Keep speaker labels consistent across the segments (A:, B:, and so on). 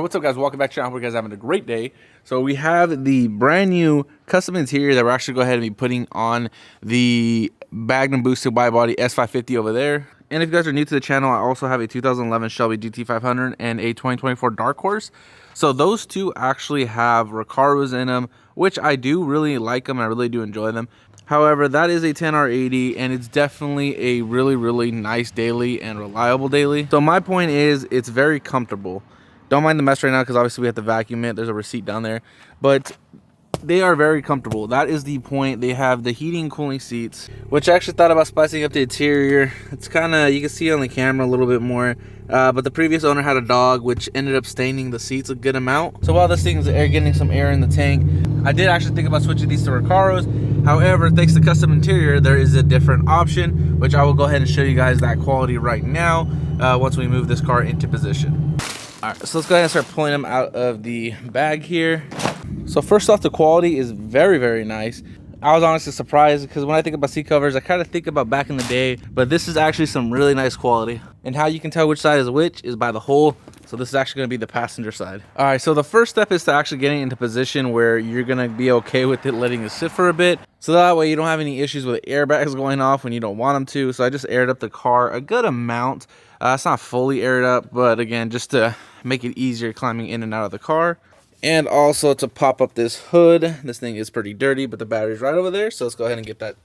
A: what's up guys, welcome back to the channel. Hope you guys are having a great day. So we have the brand new custom interior that we're actually going to go ahead and be putting on the bagged and boosted wide body S550 over there. And if you guys are new to the channel, I also have a 2011 Shelby GT500 and a 2024 Dark Horse. So those two actually have Recaros in them, which I do really like them. I really do enjoy them. However, that is a 10R80 and it's definitely a really nice daily and reliable daily. So my point is it's very comfortable. Don't mind the mess right now because obviously we have to vacuum it. There's a receipt down there, but they are very comfortable. That is the point. They have the heating and cooling seats, which I actually thought about spicing up the interior. It's kind of, you can see on the camera a little bit more, but the previous owner had a dog which ended up staining the seats a good amount. So while this thing is getting some air in the tank, I did actually think about switching these to Recaros. However, thanks to custom interior, there is a different option, which I will go ahead and show you guys that quality right now once we move this car into position. All right, so let's go ahead and start pulling them out of the bag here. So first off, the quality is very nice. I was honestly surprised because when I think about seat covers, I kind of think about back in the day, but this is actually some really nice quality. And how you can tell which side is which is by the hole. So this is actually going to be the passenger side. All right, so the first step is to actually getting into position where you're going to be okay with it letting it sit for a bit. So that way you don't have any issues with airbags going off when you don't want them to. So I just aired up the car a good amount. It's not fully aired up, but again, just to make it easier climbing in and out of the car. And also to pop up this hood. This thing is pretty dirty, but the battery's right over there. So let's go ahead and get that.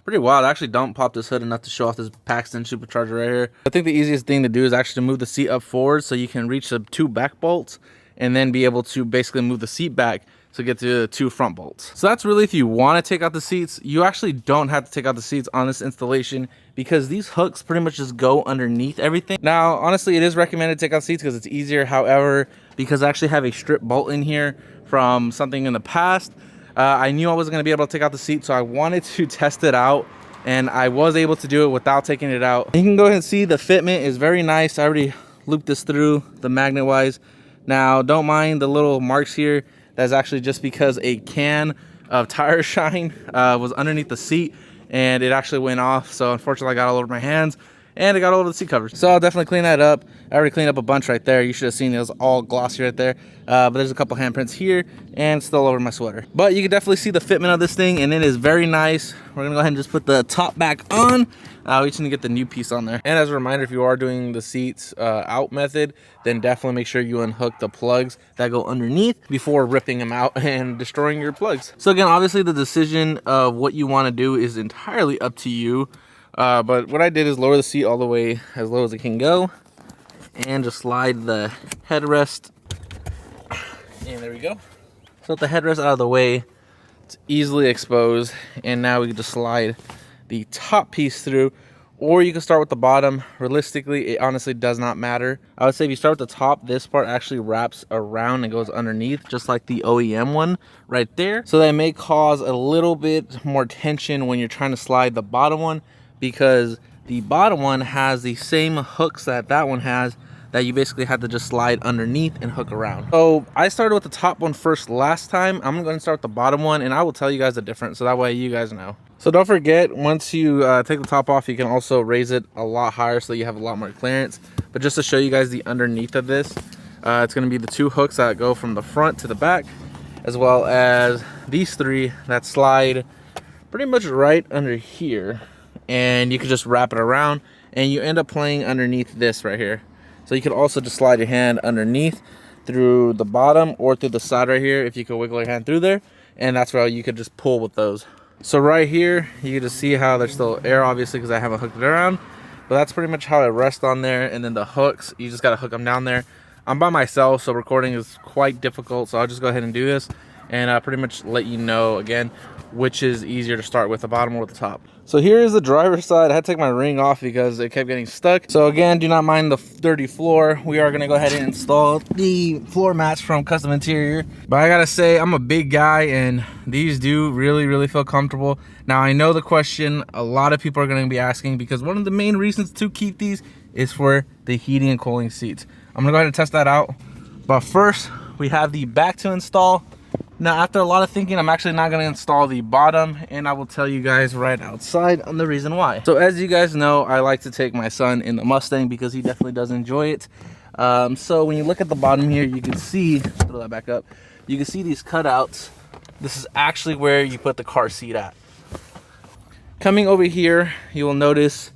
A: Pretty wild. I actually don't pop this hood enough to show off this Paxton supercharger right here. I think the easiest thing to do is actually to move the seat up forward so you can reach the two back bolts and then be able to basically move the seat back to get to the two front bolts. So that's really if you want to take out the seats. You actually don't have to take out the seats on this installation because these hooks pretty much just go underneath everything. Now, honestly, it is recommended to take out seats because it's easier. However, because I actually have a strip bolt in here from something in the past, I knew I wasn't going to be able to take out the seat, so I wanted to test it out, and I was able to do it without taking it out. You can go ahead and see the fitment is very nice. I already looped this through the magnet wise. Now, don't mind the little marks here. That's actually just because a can of tire shine was underneath the seat and it actually went off. So unfortunately I got all over my hands and it got all over the seat covers. So I'll definitely clean that up. I already cleaned up a bunch right there. You should have seen it was all glossy right there. But there's a couple handprints here and still over my sweater. But you can definitely see the fitment of this thing and it is very nice. We're gonna go ahead and just put the top back on. We just need to get the new piece on there. And as a reminder, if you are doing the seats out method, then definitely make sure you unhook the plugs that go underneath before ripping them out and destroying your plugs. So again, obviously the decision of what you want to do is entirely up to you. But what I did is lower the seat all the way as low as it can go and just slide the headrest. And there we go. So with the headrest out of the way, it's easily exposed. And now we can just slide the top piece through, or you can start with the bottom. Realistically, it honestly does not matter. I would say if you start with the top, this part actually wraps around and goes underneath, just like the OEM one right there. So that may cause a little bit more tension when you're trying to slide the bottom one, because the bottom one has the same hooks that that one has, that you basically have to just slide underneath and hook around. So I started with the top one first last time. I'm going to start with the bottom one and I will tell you guys the difference so that way you guys know. So don't forget, once you take the top off, you can also raise it a lot higher so you have a lot more clearance. But just to show you guys the underneath of this, it's going to be the two hooks that go from the front to the back, as well as these three that slide pretty much right under here. And you can just wrap it around and you end up playing underneath this right here. So you can also just slide your hand underneath through the bottom or through the side right here if you could wiggle your hand through there. And that's where you could just pull with those. So right here, you can just see how there's still air, obviously, because I haven't hooked it around. But that's pretty much how it rests on there. And then the hooks, you just got to hook them down there. I'm by myself, so recording is quite difficult. So I'll just go ahead and do this and pretty much let you know, again, which is easier to start with, the bottom or the top. So here is the driver's side. I had to take my ring off because it kept getting stuck. So again, do not mind the dirty floor. We are gonna go ahead and install the floor mats from Kustom Ineirior. But I gotta say, I'm a big guy and these do really feel comfortable. Now I know the question a lot of people are gonna be asking, because one of the main reasons to keep these is for the heating and cooling seats. I'm gonna go ahead and test that out. But first, we have the back to install. Now, after a lot of thinking, I'm actually not going to install the bottom, and I will tell you guys right outside on the reason why. So as you guys know, I like to take my son in the Mustang because he definitely does enjoy it. So when you look at the bottom here, you can see, throw that back up, you can see these cutouts. This is actually where you put the car seat at. Coming over here, you will notice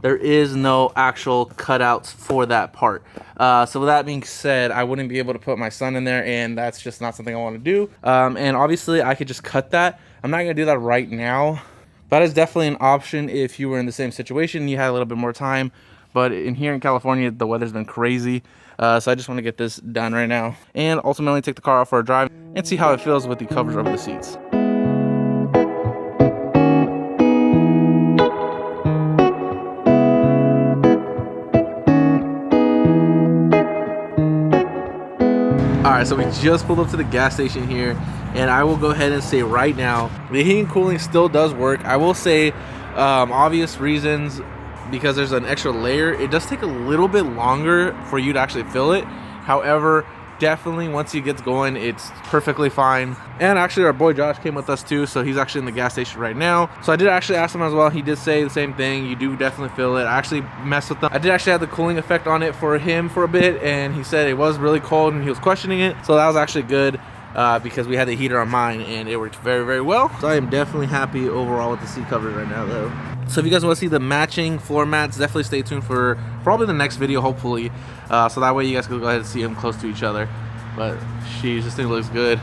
A: there is no actual cutouts for that part. So with that being said, I wouldn't be able to put my son in there, and that's just not something I want to do. And obviously I could just cut that. I'm not gonna do that right now. That is definitely an option if you were in the same situation and you had a little bit more time. But in here in California, the weather's been crazy. So I just want to get this done right now and ultimately take the car out for a drive and see how it feels with the covers over the seats. Alright, so we just pulled up to the gas station here, and I will go ahead and say right now, the heating and cooling still does work. I will say, obvious reasons, because there's an extra layer, it does take a little bit longer for you to actually fill it. However, definitely once it gets going, it's perfectly fine. And actually our boy Josh came with us too, so he's actually in the gas station right now. So I did actually ask him as well. He did say the same thing. You do definitely feel it. I actually messed with them. I did actually have the cooling effect on it for him for a bit, and he said it was really cold and he was questioning it. So that was actually good because we had the heater on mine and it worked very, very well. So I am definitely happy overall with the seat covers right now though. So if you guys want to see the matching floor mats, definitely stay tuned for probably the next video, hopefully. So that way you guys can go ahead and see them close to each other. But sheesh, this thing looks good.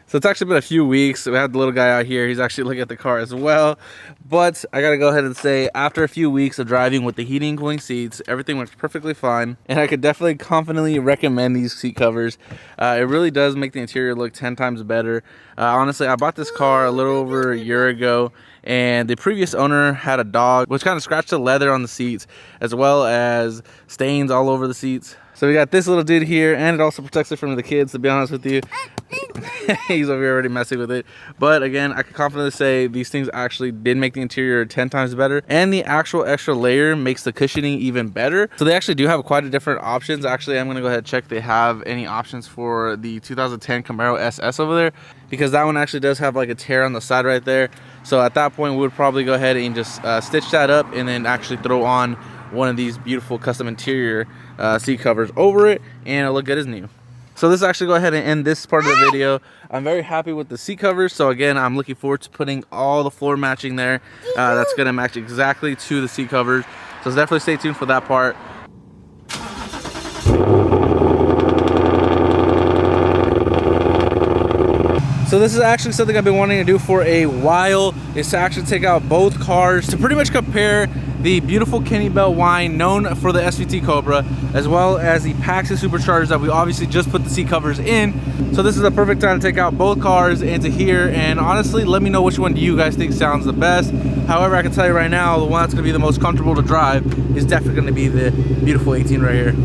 A: So it's actually been a few weeks. We had the little guy out here. He's actually looking at the car as well. But I gotta go ahead and say, after a few weeks of driving with the heating and cooling seats, everything works perfectly fine. And I could definitely confidently recommend these seat covers. It really does make the interior look 10 times better. Honestly, I bought this car a little over a year ago, and the previous owner had a dog, which kind of scratched the leather on the seats, as well as stains all over the seats. So we got this little dude here, and it also protects it from the kids, to be honest with you. He's over here already messing with it. But again, I can confidently say these things actually did make the interior 10 times better, and the actual extra layer makes the cushioning even better. So they actually do have quite a different options. Actually, I'm gonna go ahead and check if they have any options for the 2010 Camaro SS over there, because that one actually does have like a tear on the side right there. So at that point, we would probably go ahead and just stitch that up and then actually throw on one of these beautiful custom interior seat covers over it, and it'll look good as new. So this actually go ahead and end this part of the video. I'm very happy with the seat covers. So again, I'm looking forward to putting all the floor matching there. That's gonna match exactly to the seat covers. So definitely stay tuned for that part. So this is actually something I've been wanting to do for a while, is to actually take out both cars to pretty much compare the beautiful Kenny Bell wine known for the SVT Cobra, as well as the Paxton superchargers that we obviously just put the seat covers in. So this is a perfect time to take out both cars and to hear, and honestly, let me know which one do you guys think sounds the best. However, I can tell you right now, the one that's gonna be the most comfortable to drive is definitely gonna be the beautiful 18 right here.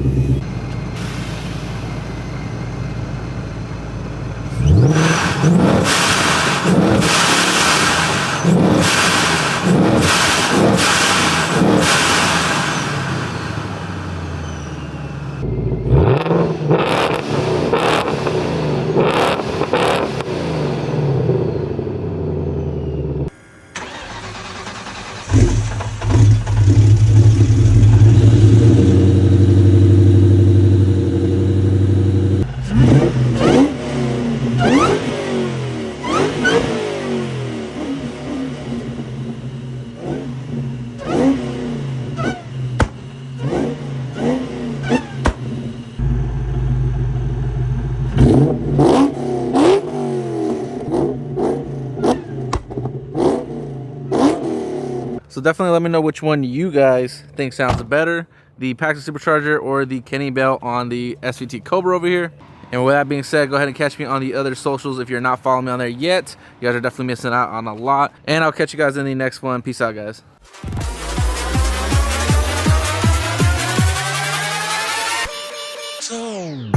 A: So definitely let me know which one you guys think sounds better, the Paxton Supercharger or the Kenny Bell on the SVT Cobra over here. And with that being said, go ahead and catch me on the other socials if you're not following me on there yet. You guys are definitely missing out on a lot. And I'll catch you guys in the next one. Peace out, guys. So